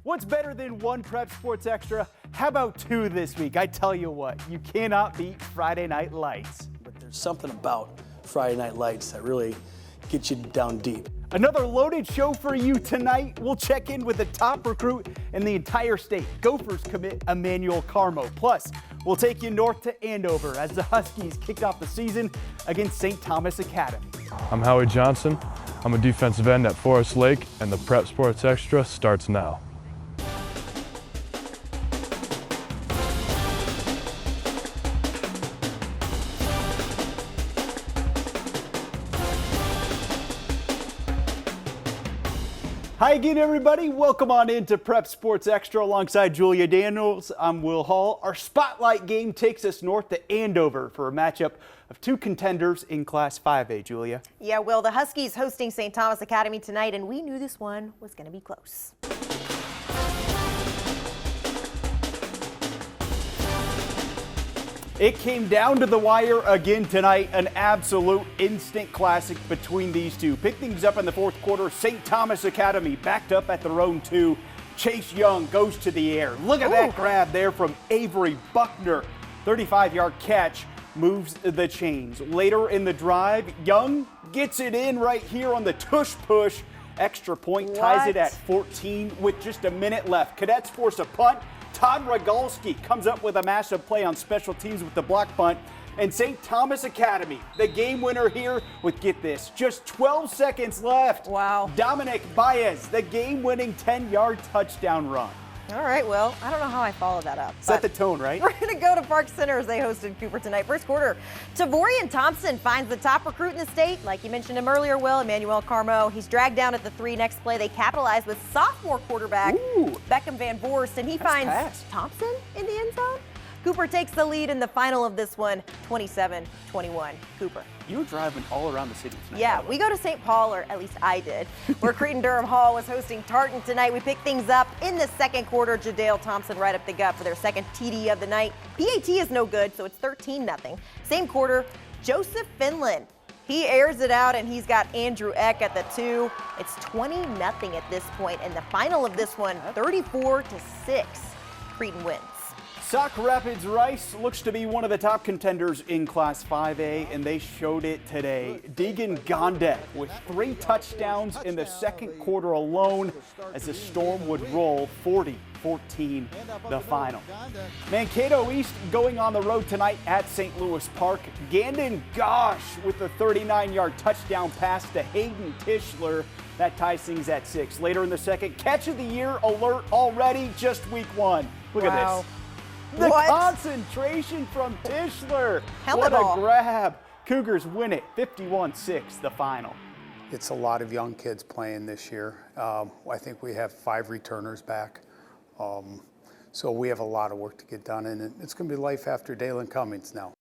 What's better than one Prep Sports Extra? How about two this week? I tell you what, you cannot beat Friday Night Lights. But there's something about Friday Night Lights that really gets you down deep. Another loaded show for you tonight. We'll check in with the top recruit in the entire state, Gophers commit Emmanuel Carmo. Plus, we'll take you north to Andover as the Huskies kick off the season against St. Thomas Academy. I'm Howie Johnson. I'm a defensive end at Forest Lake, and the Prep Sports Extra starts now. Hi again, everybody. Welcome on into Prep Sports Extra alongside Julia Daniels. I'm Will Hall. Our spotlight game takes us north to Andover for a matchup of two contenders in Class 5A, Julia. Yeah, Will, the Huskies hosting St. Thomas Academy tonight, and we knew this one was going to be close. It came down to the wire again tonight, an absolute instant classic between these two. Pick things up in the fourth quarter. St. Thomas Academy backed up at their own two. Chase Young goes to the air. Look at that grab there from Avery Buckner. 35-yard catch moves the chains. Later in the drive, Young gets it in right here on the tush push. Extra point ties it at 14 with just a minute left. Cadets force a punt. Todd Rogalski comes up with a massive play on special teams with the block punt. And St. Thomas Academy, the game winner here with, get this, just 12 seconds left. Wow. Dominic Baez, the game-winning 10-yard touchdown run. All right, well, I don't know how I followed that up. Set the tone, right? We're going to go to Park Center as they hosted Cooper tonight. First quarter, Tavorian Thompson finds the top recruit in the state. Like you mentioned him earlier, Will, Emmanuel Carmo. He's dragged down at the 3. Next play, they capitalize with sophomore quarterback Beckham Van Voorst, and he finds Thompson in the end zone. Cooper takes the lead in the final of this one, 27-21. Cooper. You were driving all around the city tonight. Yeah, we go to St. Paul, or at least I did, where Cretin-Durham Hall was hosting Tartan tonight. We pick things up in the second quarter. Jadale Thompson right up the gut for their second TD of the night. PAT is no good, so it's 13-0. Same quarter, Joseph Finland. He airs it out, and he's got Andrew Eck at the 2. It's 20-0 at this point, and the final of this one, 34-6. Cretin wins. Sauk Rapids Rice looks to be one of the top contenders in Class 5A, and they showed it today. Deegan Gondek with 3 touchdowns in the second quarter alone as the Storm would roll 40-14 the final. Mankato East going on the road tonight at St. Louis Park. Gandon Gosh with the 39-yard touchdown pass to Hayden Tischler. That ties things at 6. Later in the second, catch of the year alert already, just week 1. Look at this. The concentration from Tischler. What a grab. Cougars win it, 51-6, the final. It's a lot of young kids playing this year. I think we have 5 returners back. So we have a lot of work to get done, and it's going to be life after Dalen Cummings now.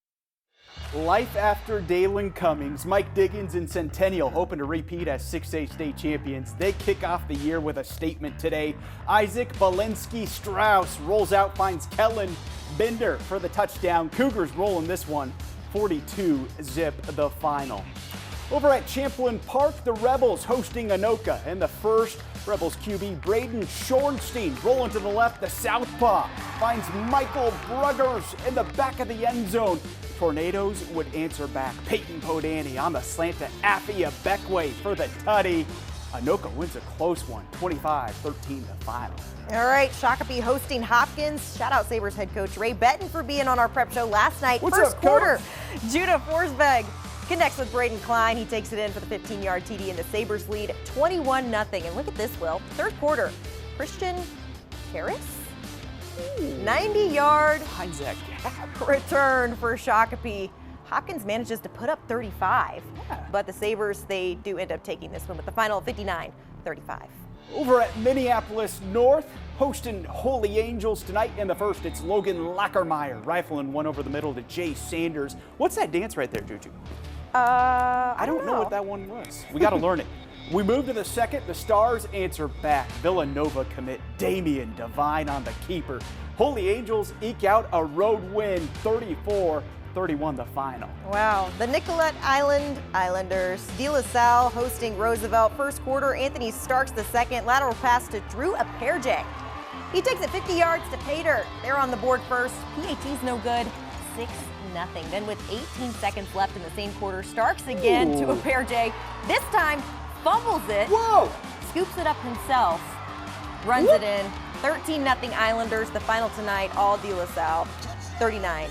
Life after Dalen Cummings. Mike Diggins and Centennial hoping to repeat as 6A state champions. They kick off the year with a statement today. Isaac Balensky Strauss rolls out, finds Kellen Bender for the touchdown. Cougars rolling this one, 42-zip the final. Over at Champlin Park, the Rebels hosting Anoka in the first. Rebels QB Braden Schornstein rolling to the left, the southpaw finds Michael Bruggers in the back of the end zone. Tornadoes would answer back. Peyton Podani on the slant to Affia Beckway for the tutty. Anoka wins a close one, 25-13 the final. All right, Shakopee hosting Hopkins. Shout out Sabres head coach Ray Betton for being on our prep show last night. First quarter, Judah Forsberg connects with Braden Klein. He takes it in for the 15-yard TD, and the Sabres lead 21-0. And look at this, Will. Third quarter, Christian Harris, 90-yard return for Shakopee. Hopkins manages to put up 35, but the Sabres, they do end up taking this one with the final 59-35. Over at Minneapolis North, hosting Holy Angels tonight in the first. It's Logan Lackermeyer rifling one over the middle to Jay Sanders. What's that dance right there, Juju? I don't know what that one was. We got to learn it. We move to the second. The Stars answer back. Villanova commit Damian Devine on the keeper. Holy Angels eke out a road win, 34-31 the final. Wow. The Nicollet Island Islanders, De La Salle hosting Roosevelt. First quarter, Anthony Starks the second. Lateral pass to Drew Aperje. He takes it 50 yards to pay dirt. They're on the board first. PAT's no good, 6-0. Then with 18 seconds left in the same quarter, Starks again to a pair J. This time, fumbles it. Whoa! Scoops it up himself, runs it in. 13-0 Islanders. The final tonight, all De La Salle, 39-0.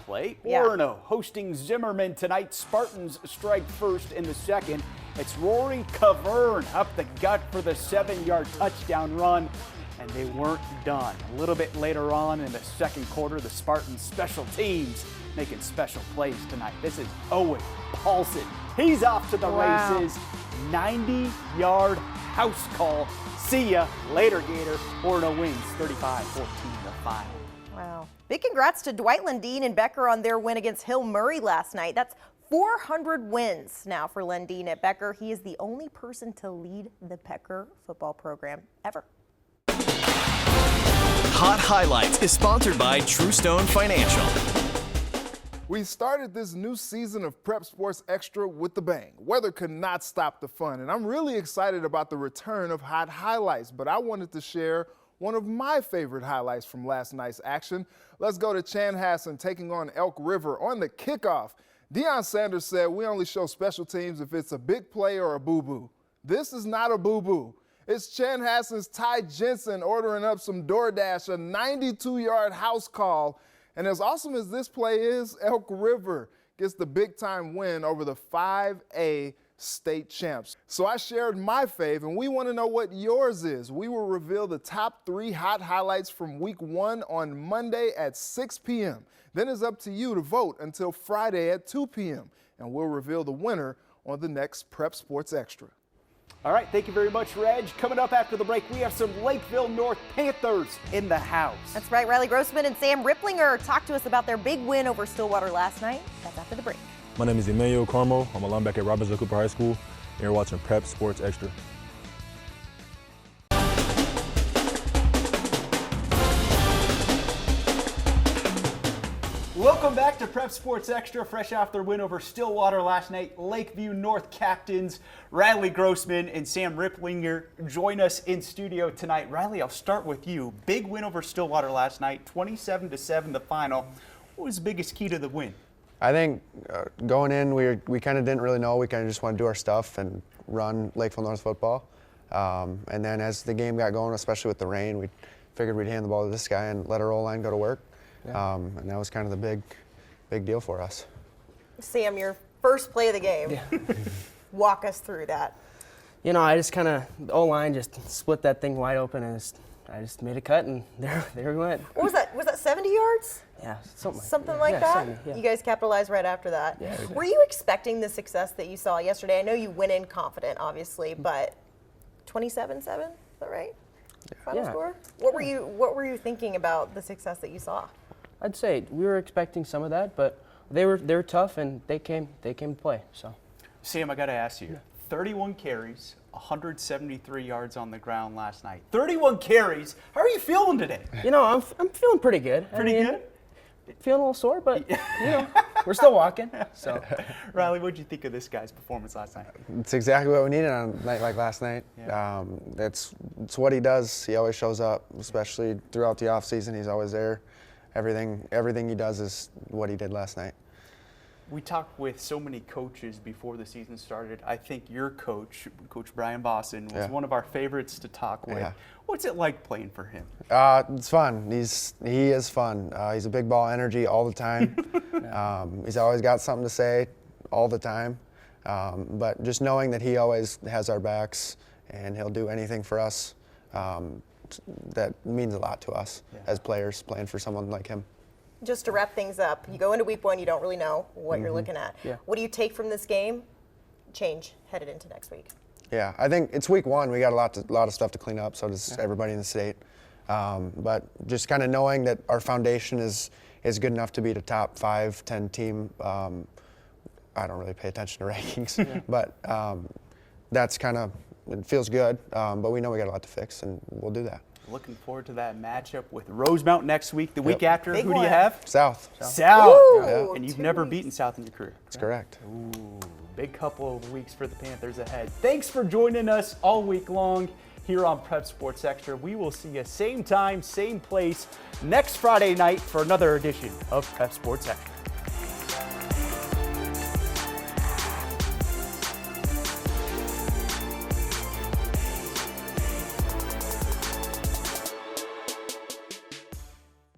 Play. Yeah. Orono hosting Zimmerman tonight. Spartans strike first in the second. It's Rory Cavern up the gut for the 7-yard touchdown run, and they weren't done. A little bit later on in the second quarter, the Spartans special teams making special plays tonight. This is Owen Paulson. He's off to the races. 90-yard house call. See ya later, Gator. Orono wins 35-14 the final. Wow. Big congrats to Dwight Lundeen and Becker on their win against Hill Murray last night. That's 400 wins now for Lundeen at Becker. He is the only person to lead the Becker football program ever. Hot Highlights is sponsored by TrueStone Financial. We started this new season of Prep Sports Extra with the bang. Weather could not stop the fun, and I'm really excited about the return of Hot Highlights, but I wanted to share one of my favorite highlights from last night's action. Let's go to Chanhassen taking on Elk River on the kickoff. Deion Sanders said we only show special teams if it's a big play or a boo-boo. This is not a boo-boo. It's Chanhassen's Ty Jensen ordering up some DoorDash, a 92-yard house call. And as awesome as this play is, Elk River gets the big-time win over the 5A state champs. So I shared my fave, and we want to know what yours is. We will reveal the top 3 hot highlights from week 1 on Monday at 6 p.m. Then it's up to you to vote until Friday at 2 p.m. And we'll reveal the winner on the next Prep Sports Extra. All right, thank you very much, Reg. Coming up after the break, we have some Lakeville North Panthers in the house. That's right. Riley Grossman and Sam Ripplinger talked to us about their big win over Stillwater last night. That's after the break. My name is Emmanuel Carmo. I'm a linebacker at Robinson Cooper High School, and you're watching Prep Sports Extra. Welcome back to Prep Sports Extra, fresh off their win over Stillwater last night. Lakeview North captains Riley Grossman and Sam Ripplinger join us in studio tonight. Riley, I'll start with you. Big win over Stillwater last night, 27-7 the final. What was the biggest key to the win? I think going in, we kind of didn't really know. We kind of just want to do our stuff and run Lakeville North football. And then as the game got going, especially with the rain, we figured we'd hand the ball to this guy and let our O-line go to work. Yeah. And that was kind of the big deal for us. Sam, your first play of the game. Yeah. Walk us through that. You know, I just kind of, the O-line just split that thing wide open, and I just made a cut, and there we went. What was that? Was that 70 yards? Yeah, something like that? 70, yeah. You guys capitalized right after that. Yeah, Were you expecting the success that you saw yesterday? I know you went in confident, obviously, but 27-7, is that right? Final score? What were you thinking about the success that you saw? I'd say we were expecting some of that, but they were tough, and they came to play. So, Sam, I got to ask you, 31 carries, 173 yards on the ground last night. 31 carries. How are you feeling today? You know, I'm feeling pretty good. Good? Feeling a little sore, but you know, we're still walking. So, Riley, what did you think of this guy's performance last night? It's exactly what we needed on a night like last night. Yeah. It's what he does. He always shows up, especially throughout the offseason. He's always there. Everything he does is what he did last night. We talked with so many coaches before the season started. I think your coach, Coach Brian Boston, was one of our favorites to talk with. Yeah. What's it like playing for him? It's fun. He is fun. He's a big ball energy all the time. He's always got something to say all the time. But just knowing that he always has our backs and he'll do anything for us, that means a lot to us as players playing for someone like him. Just to wrap things up, you go into week 1, you don't really know what you're looking at. Yeah. What do you take from this game? Change headed into next week. Yeah, I think it's week 1. We got a lot of stuff to clean up. So does everybody in the state. But just kind of knowing that our foundation is good enough to beat a top 5, 10 team. I don't really pay attention to rankings, but that's kind of, it feels good. But we know we got a lot to fix, and we'll do that. Looking forward to that matchup with Rosemount next week. The week after, who do you have? South. South. Ooh, And you've never beaten South in your career. That's correct. Ooh, big couple of weeks for the Panthers ahead. Thanks for joining us all week long. here on Prep Sports Extra. We will see you same time, same place next Friday night for another edition of Prep Sports Extra.